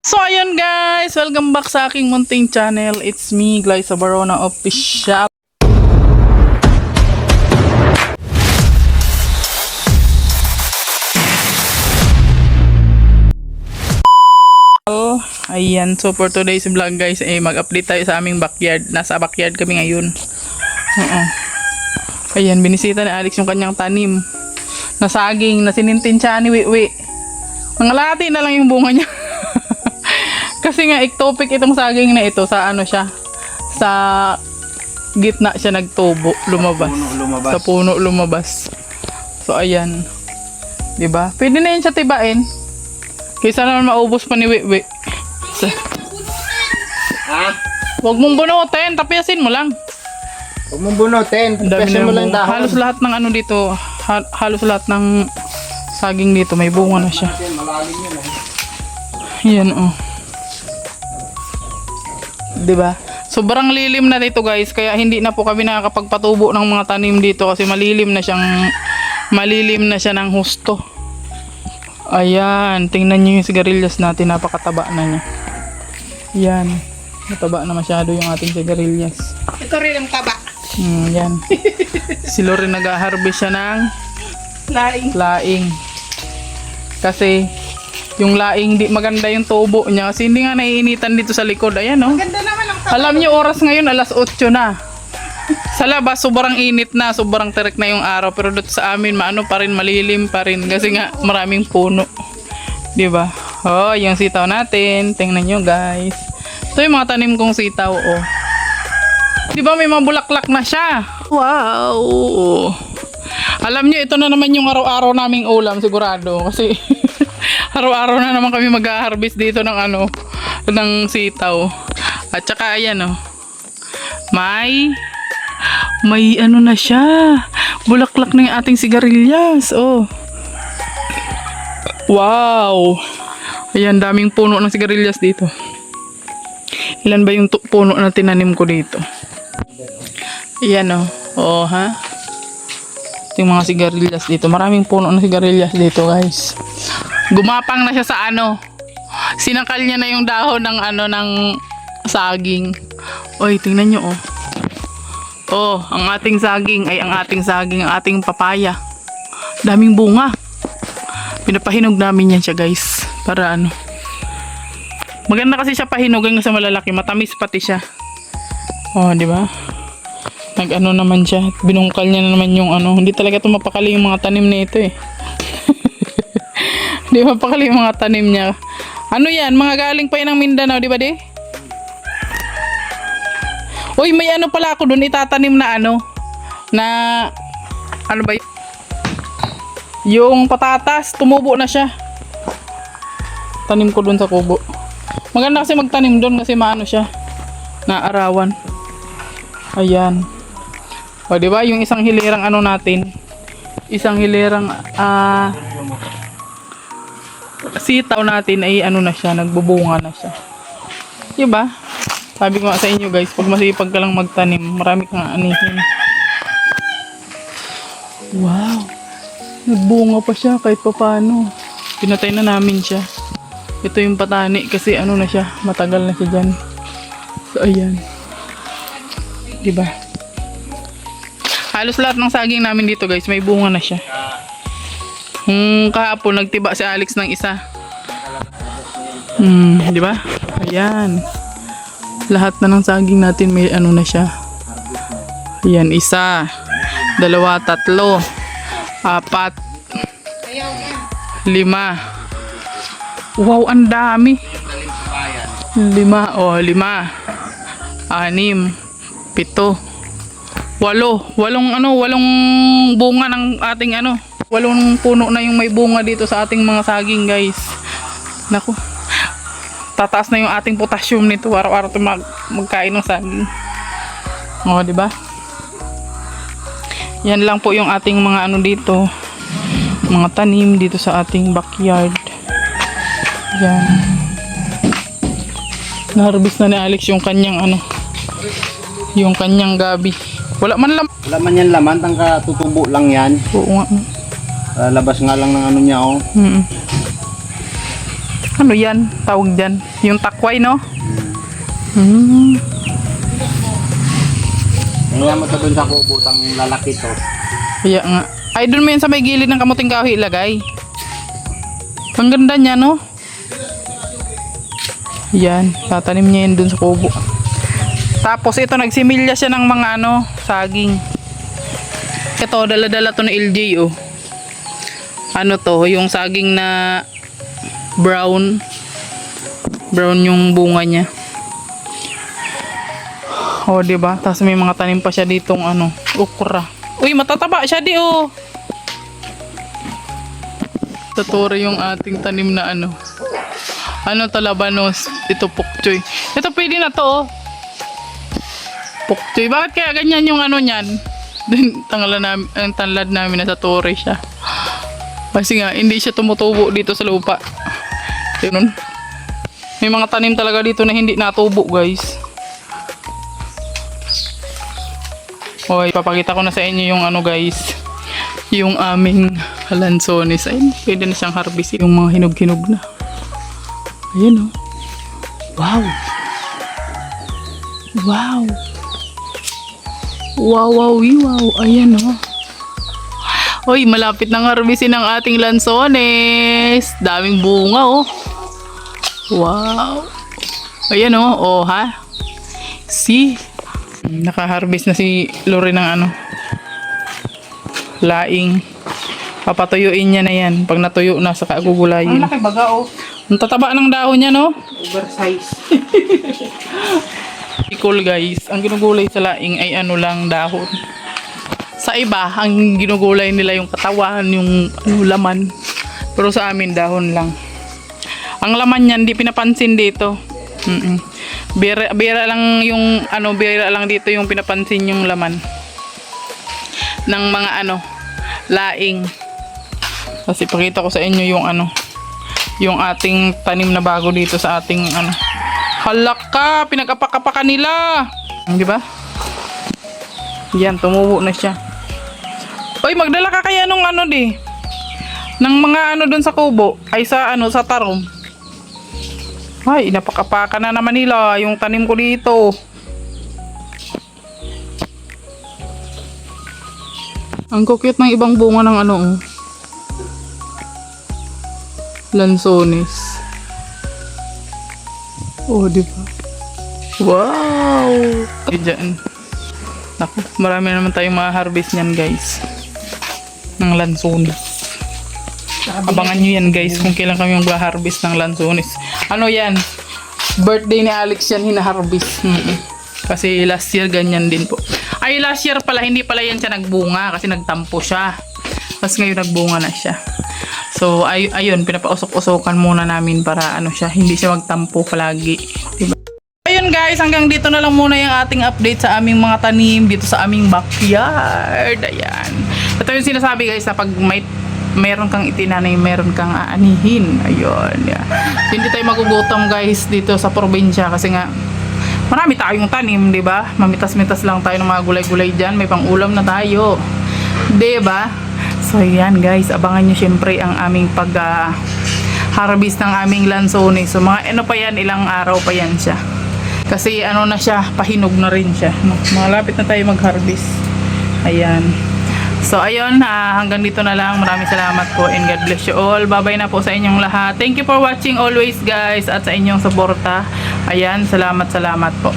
So ayun guys, welcome back sa aking munting channel. It's me, Glyza Barona Official. Ayan, so for today's vlog guys, mag-update tayo sa aming backyard. Nasa backyard kami ngayon. Ayan, binisita ni Alex yung kanyang tanim na saging na sinintin siya ni Wiwi. Nangalati na lang yung bunga niya. Kasi nga ectopic itong saging na ito, sa ano siya, sa gitna siya nagtubo, lumabas. Sa puno lumabas. So ayan. 'Di ba? Pwede na 'yan siya tibain. Kaysa naman maubos pa ni Wiwi. Ha? Huwag mong bunutin, tapiasin mo lang. Huwag mong bunutin, tapiasin mo lang dahon. Halos lahat ng ano dito, halos lahat ng saging dito may bunga na siya. Malalim yun Yan oh. 'Di ba? Sobrang lilim na dito guys, kaya hindi na po kami nakakapagpatubo ng mga tanim dito kasi malilim na siya ng husto. Ayan, tingnan niyo yung sigarilyas natin, napakataba na niya. Yan, mataba na masyado yung ating sigarilyas. Ito rin ang taba. Yan. Si Lori nag-harvest siya ng laing. Kasi yung laing, di maganda yung tubo niya kasi hindi nga naiinitan dito sa likod. Ayan oh. Ganda naman ang taba. Alam niyo oras ngayon alas 8 na. Sa labas sobrang init na, sobrang terik na yung araw, pero dito sa amin maano pa rin, malilim pa rin kasi nga maraming puno. 'Di ba? Oh, yung sitaw natin, tingnan niyo guys. Ito yung mga tanim kong sitaw oh. 'Di ba may mga bulaklak na siya? Wow. Alam niyo ito na naman yung araw-araw naming ulam sigurado kasi araw-araw na naman kami mag-harvest dito ng ano, ng sitaw. At saka ayan oh. May ano na siya. Bulaklak na yung ating sigarilyas. Oh. Wow. Ayan, daming puno ng sigarilyas dito. Ilan ba yung puno na tinanim ko dito? Ayan oh. Oh ha. Yung mga sigarilyas dito. Maraming puno ng sigarilyas dito guys. Gumapang na siya sa ano. Sinangkal niya na yung dahon ng ano ng saging. Oy, tingnan nyo oh. Oh, ang ating saging, ang ating papaya. Daming bunga. Pinapahinog namin yan siya guys. Para ano. Maganda kasi siya pahinugin sa malalaki. Matamis pati siya. Oh, di ba? Nag-ano naman siya. Binungkal niya na naman yung ano. Hindi talaga ito mapakali yung mga tanim na ito eh. Hindi mapakali yung mga tanim niya. Ano yan? Mga galing pa yan ng Mindanao, di ba di? Uy, may ano pala ako dun itatanim na ano. Na, ano ba yun? Yung patatas, tumubo na siya. Tanim ko dun sa kubo. Maganda kasi magtanim dun kasi maano siya. Naarawan. Ayan. O, diba? Yung isang hilirang ano natin. Isang hilirang, sitaw natin ay ano na siya, nagbubunga na siya. Diba? Sabi ko nga sa inyo guys, pag masipag ka lang magtanim, marami kang anihin. Wow! Nagbunga pa siya kahit pa paano. Pinatay na namin siya. Ito yung patani kasi ano na siya, matagal na siya dyan. So ayan. Diba? Halos lahat ng saging namin dito guys, may bunga na siya. Kahapon nagtiba si Alex ng isa. Diba? Ayan. Lahat na ng saging natin may ano na siya. Ayan, 1, 2, 3, 4, 5. Wow, ang dami. 5, oh, 5, 6, 7, 8. 8 bunga ng ating ano. 8 puno na yung may bunga dito sa ating mga saging, guys. Naku. Tataas na yung ating potassium nito araw-araw magkain ng saging. O, di ba? Yan lang po yung ating mga ano dito. Mga tanim dito sa ating backyard. Yan. Na-harvest na ni Alex yung kanyang ano. Yung kanyang gabi. Wala man laman. Wala man yan laman, tangka tutubo lang yan. Oo nga. Labas nga lang ng ano niya oh. Ano yan? Tawag dyan. Yung takway, no? Hmm. Tingnan mo to dun sa kubutang lalaki to. Kaya nga. Ay, dun mo yan sa may gilid ng kamuting kahoy ilagay. Ang ganda niya, no? Yan. Tatanim niya yan dun sa kubo. Tapos ito, nagsimilya siya ng mga saging. Ito, dala-dala to ni LJ, oh. Ano to? Yung saging na brown. Brown yung bunga niya. Oh, diba? Tapos may mga tanim pa siya ditong okra. Uy, matataba siya di, oh. Tuturo yung ating tanim na to, labanos. Ito, pokchoy. Ito, pwede na to, oh. Pokchoy. Bakit kaya ganyan yung niyan? Ang tanlad namin nasa tore siya. Kasi nga, hindi siya tumutubo dito sa lupa. Yun. May mga tanim talaga dito na hindi natubo, guys. Okay, papakita ko na sa inyo yung guys. Yung aming lansones. Ayun, pwede na siyang harvest. Yung mga hinog-hinog na. Ayan, oh. Wow. Wow. Wow, wow, wow. Ayan, oh. Uy, malapit nang harvestin ang ating lansones. Daming bunga, oh. Wow. Ayan, oh. Oh, ha? See? Naka-harvest na si Lori ng laing. Papatuyuin niya na yan. Pag natuyo na, saka gugulayin. Ang laki baga, oh. Ang tataba ng dahon niya, no? Oversize. Cool, guys. Ang ginugulay sa laing ay lang dahon. Sa iba, ang ginugulay nila yung katawan, yung laman. Pero sa amin, dahon lang. Ang laman niyan, di pinapansin dito. Bira lang yung bira lang dito yung pinapansin yung laman ng mga laing. Kasi pakita ko sa inyo yung yung ating tanim na bago dito sa ating halaka, pinag-apak-apakan nila. Di ba? Yan, tumubo na siya. Oy, magdala ka kaya nung ng mga doon sa kubo ay sa sa tarom. Ay, napakapakan na naman nila yung tanim ko dito. Ang cute ng ibang bunga ng lansones. Oh, di ba? Wow! Diyan. Naku, marami naman tayong ma-harvest niyan, guys. Ng lansones. Abangan nyo yan, guys, kung kailan kami mag-harvest ng lansones. Yan? Birthday ni Alex yan, hina-harvest. Kasi last year ganyan din po. Ay, last year pala, hindi pala yan siya nagbunga kasi nagtampo siya. Tapos ngayon nagbunga na siya. So, ayun, pinapausok-usokan muna namin para siya, hindi siya magtampo palagi. Diba? Ayun, guys, hanggang dito na lang muna yung ating update sa aming mga tanim dito sa aming backyard. Ayan. Ito yung sinasabi, guys, na pag meron kang itinanay, meron kang aanihin. Ayun. Yeah. Hindi tayo magugutom, guys, dito sa probinsya kasi nga marami tayong tanim, 'di ba? Mamitas-mitas lang tayo ng mga gulay-gulay diyan, may pang-ulam na tayo. 'Di ba? So, yan, guys, abangan niyo syempre ang aming harvest ng aming lansones. So, mga pa yan, ilang araw pa yan siya. Kasi na siya, pahinog na rin siya. Malapit na tayo mag-harvest. Ayan. So, ayun, hanggang dito na lang. Maraming salamat po and God bless you all. Bye-bye na po sa inyong lahat. Thank you for watching always, guys, at sa inyong suporta. Ayan, salamat po.